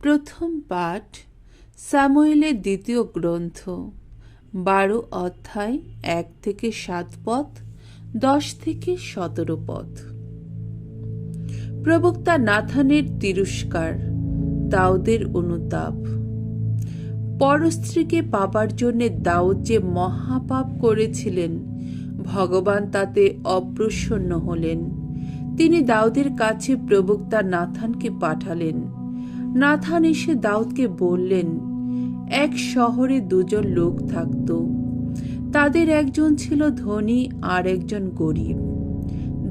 প্রথম পাঠ সামুয়েলের দ্বিতীয় গ্রন্থ 12 অধ্যায় 1 থেকে 7 পদ, 10 থেকে 17 পদ। প্রবক্তা নাথানের তিরস্কার, দাউদের অনুতাপ। পরস্ত্রীকে পাবার জন্য দাউদ যে মহাপাপ করেছিলেন, ভগবান তাতে অপ্রসন্ন হলেন। তিনি দাউদের কাছে প্রবক্তা নাথানকে পাঠালেন। নাথান এসে দাউদকে বললেন, এক শহরে দুজন লোক থাকত। তাদের একজন ছিল ধনী আর একজন গরিব।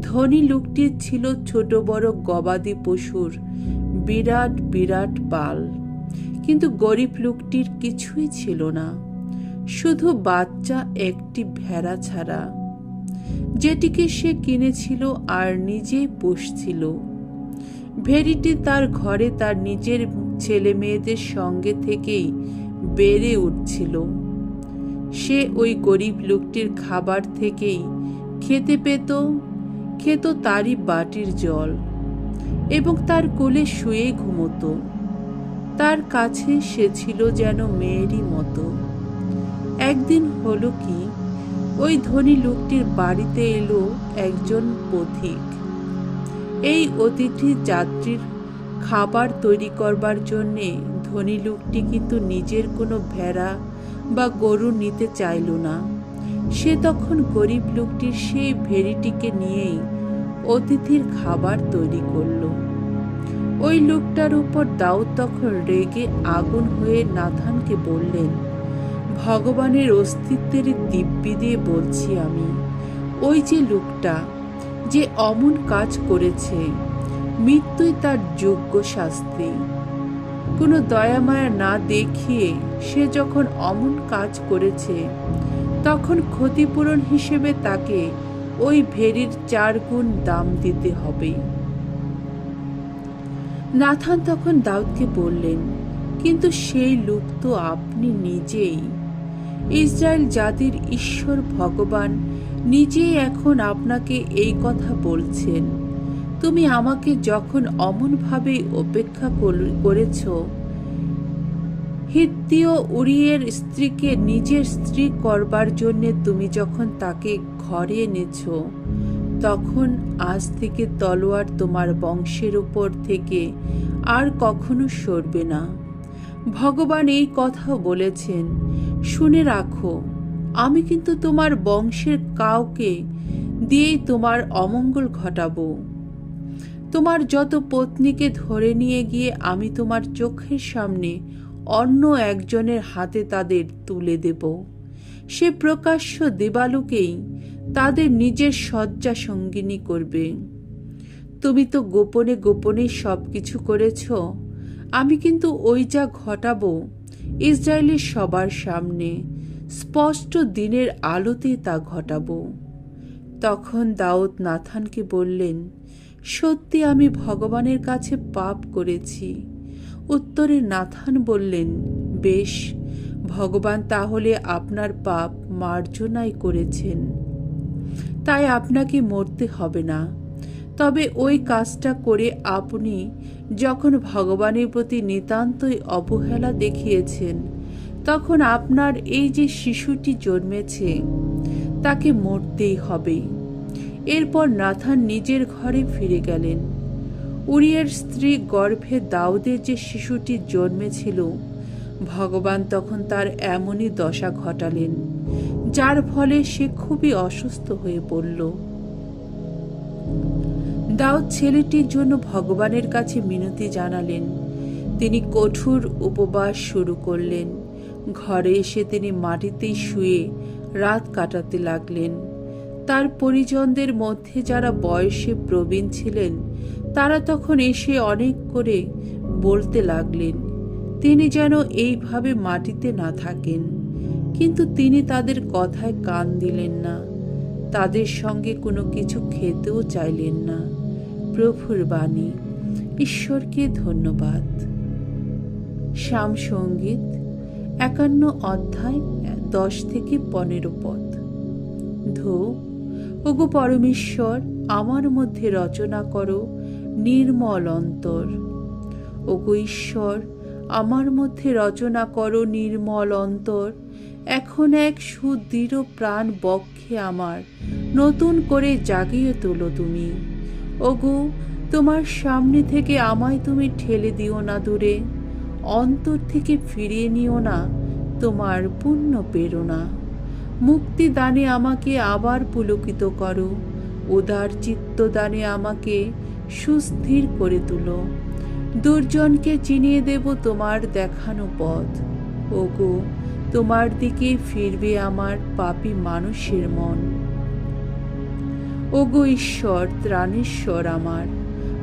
ধনী লোকটির ছিল ছোট বড় গবাদি পশুর বিরাট বিরাট পাল, কিন্তু গরিব লোকটির কিছুই ছিল না, শুধু বাচ্চা একটি ভেড়া ছাড়া, যেটিকে সে কিনেছিল আর নিজেই পুষছিল। ভেড়িটি তার ঘরে তার নিজের ছেলে মেয়েদের সঙ্গে থেকেই বেড়ে উঠছিল। সে ওই গরিব লোকটির খাবার থেকেই খেত তারই বাটির জল, এবং তার কোলে শুয়ে ঘুমোতো। তার কাছে সে ছিল যেন মেয়েরই মতো। একদিন হলো কি, ওই ধনী লোকটির বাড়িতে এলো একজন পথিক। এই অতিথি যাত্রীর খাবার তৈরি করবার জন্যে ধনী লোকটি কিন্তু নিজের কোনো ভেড়া বা গরু নিতে চাইল না। সে তখন গরিব লোকটির সেই ভেড়িটিকে নিয়েই অতিথির খাবার তৈরি করল। ওই লোকটার উপর দাউদ তখন রেগে আগুন হয়ে নাথানকে বললেন, ভগবানের অস্তিত্বের দিব্যি দিয়ে বলছি আমি, ওই যে লোকটা যে অমন কাজ করেছে, মৃত্যুই তার যোগ্য শাস্তি। কোনো দয়ামায়া না দেখিয়ে সে যখন অমন কাজ করেছে, তখন ক্ষতিপূরণ হিসেবে তাকে ওই ভেড়ির 4 গুণ দাম দিতে হবে। নাথান তখন দাউদকে বললেন, কিন্তু সেই লোক তো আপনি নিজেই। ইসরায়েল জাতির ঈশ্বর ভগবান নিজেই এখন আপনাকে এই কথা বলছেন। তুমি আমাকে যখন অমনভাবে উপেক্ষা করেছ, হিত্তীয় উরিয়ের স্ত্রীকে নিজের স্ত্রী করবার জন্য তুমি যখন তাকে ঘরে এনেছ, তখন আজ থেকে তলোয়ার তোমার বংশের উপর থেকে আর কখনো সরবে না। ভগবান এই কথা বলেছেন, শুনে রাখো, আমি কিন্তু তোমার বংশের কাউকে দিয়েই তোমার অমঙ্গল ঘটাবো। তোমার যত পত্নীকে ধরে নিয়ে গিয়ে আমি তোমার চোখের সামনে অন্য একজনের হাতে তাদের তুলে দেব। সে প্রকাশ্য দেবালোকেই তাদের নিজের শয্যা সঙ্গিনী করবে। তুমি তো গোপনে গোপনে সবকিছু করেছ, আমি কিন্তু ওই যা ঘটাবো ইসরায়েলের সবার সামনে স্পষ্ট দিনের আলোতে তা ঘটাবো। তখন দাউদ নাথানকে বললেন, সত্যি আমি ভগবানের কাছে পাপ করেছি। উত্তরে নাথান বললেন, বেশ, ভগবান তাহলে আপনার পাপ মার্জনাই করেছেন, তাই আপনাকে মরতে হবে না। তবে ওই কাজটা করে আপনি যখন ভগবানের প্রতি নিতান্তই অবহেলা দেখিয়েছেন, তখন আপনার এই যে শিশুটি জন্মেছে, তাকে মরতেই হবে। এরপর নাথান নিজের ঘরে ফিরে গেলেন। উরিয়ের স্ত্রী গর্ভে দাউদের যে শিশুটি জন্মেছিল, ভগবান তখন তার এমনই দশা ঘটালেন, যার ফলে সে খুবই অসুস্থ হয়ে পড়ল। দাউদ ছেলেটির জন্য ভগবানের কাছে মিনতি জানালেন। তিনি কঠোর উপবাস শুরু করলেন। ঘরে এসে তিনি মাটিতেই শুয়ে রাত কাটাতে লাগলেন। তার পরিজনদের মধ্যে যারা বয়সে প্রবীণ ছিলেন, তারা তখন এসে অনেক করে বলতে লাগলেন তিনি যেন এইভাবে মাটিতে না থাকেন, কিন্তু তিনি তাদের কথায় কান দিলেন না। তাদের সঙ্গে কোনো কিছু খেতেও চাইলেন না। প্রভুর বাণী। ঈশ্বরকে ধন্যবাদ। শাম সঙ্গীত 51 অধ্যায় 10 থেকে 15 পদ। ধো, ওগো পরমেশ্বর, আমার মধ্যে রচনা করো নির্মল অন্তর। ওগো ঈশ্বর, আমার মধ্যে রচনা করো নির্মল অন্তর। এখন এক সুদৃঢ় প্রাণ বক্ষে আমার নতুন করে জাগিয়ে তোলো তুমি। ওগো, তোমার সামনে থেকে আমায় তুমি ঠেলে দিও না দূরে, অন্তর থেকে ফিরিয়ে নিও না তোমার পূর্ণ প্রেরণা। মুক্তি দানে আমাকে আবার পুলকিত করো, উদার চিত্তদানে আমাকে সুস্থির করে তুলো। দুর্জনকে চিনিয়ে দেব তোমার দেখানো পথ। ওগো, তোমার দিকে ফিরবে আমার পাপী মানুষের মন। ওগো ঈশ্বর, ত্রাণেশ্বর আমার,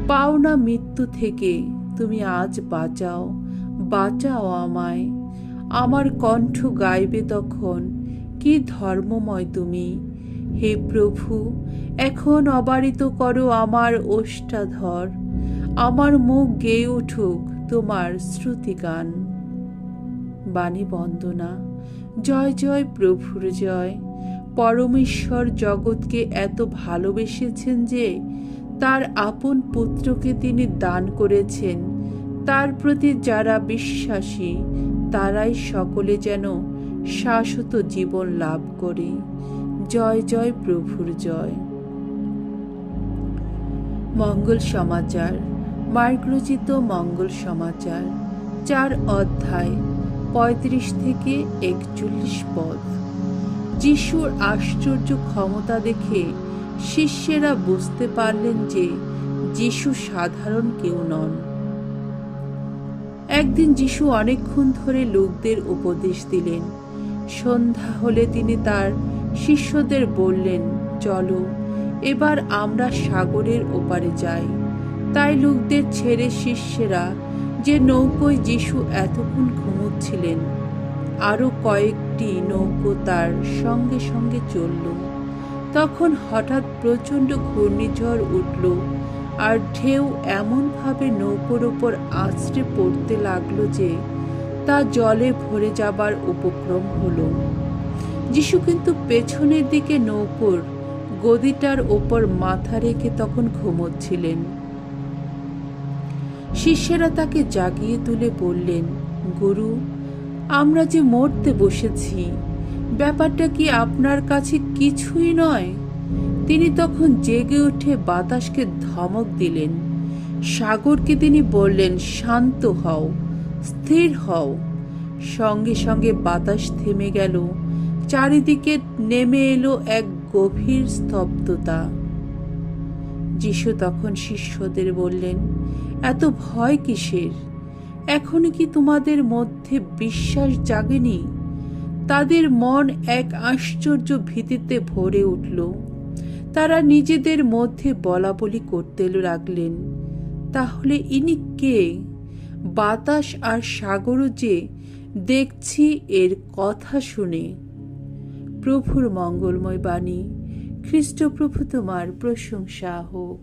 পাওনা মৃত্যু থেকে তুমি আজ বাঁচাও, বাঁচাও আমায়। আমার কণ্ঠ গাইবে তখন কি ধর্মময় তুমি। হে প্রভু, এখন অবারিত করো আমার ওষ্ঠাধর, আমার মুখ গেয়ে উঠুক তোমার শ্রুতিগান। বাণী বন্দনা। জয় জয় প্রভুর জয়। পরমেশ্বর জগৎকে এত ভালোবেসেছেন যে তার আপন পুত্রকে তিনি দান করেছেন। তার প্রতি যারা বিশ্বাসী তারাই সকলে যেন শাশ্বত জীবন লাভ করে। জয় জয় প্রভুর জয়। মঙ্গল সমাচার। মার্গরচিত মঙ্গল সমাচার 4 অধ্যায় 35 থেকে 41 পদ। যিশুর আশ্চর্য ক্ষমতা দেখে শিষ্যেরা বুঝতে পারলেন যে যিশু সাধারণ কেউ নন। একদিন যিশু অনেকক্ষণ ধরে লোকদের উপদেশ দিলেন। সন্ধ্যা হলে তিনি তার শিষ্যদের বললেন, চলো এবার আমরা সাগরের ওপারে যাই। তাই লোকদের ছেড়ে শিষ্যেরা যে নৌকোয় যিশু এতক্ষণ ঘুমোচ্ছিলেন, আরো কয়েকটি নৌকো তার সঙ্গে সঙ্গে চলল। তখন হঠাৎ প্রচণ্ড ঘূর্ণিঝড় উঠল, আর ঢেউ এমনভাবে নৌকোর ওপর আছড়ে পড়তে লাগলো যে তা জলে ভরে যাবার উপক্রম হলো। যিশু কিন্তু পেছনের দিকে নৌকোর গদিটার ওপর মাথা রেখে তখন ঘুমোচ্ছিলেন। শিষ্যেরা তাকে জাগিয়ে তুলে বললেন, গুরু, আমরা যে মরতে বসেছি, ব্যাপারটা কি আপনার কাছে কিছুই নয়? তিনি তখন জেগে উঠে বাতাসকে ধমক দিলেন। সাগরকে তিনি বললেন, শান্ত হও, স্থির হও। সঙ্গে সঙ্গে বাতাস থেমে গেল। চারিদিকে নেমে এলো এক গভীর স্তব্ধতা। যিশু তখন শিষ্যদের বললেন, এত ভয় কিসের? এখনো কি তোমাদের মধ্যে বিশ্বাস জাগেনি? তাদের মন এক আশ্চর্য ভীতিতে ভরে উঠল। তারা নিজেদের মধ্যে বলাবলি করতে লাগলেন, তাহলে ইনি কে? বাতাস আর সাগরও যে দেখছি এর কথা শুনে। প্রভুর মঙ্গলময় বাণী। খ্রিস্ট প্রভু তোমার প্রশংসা হোক।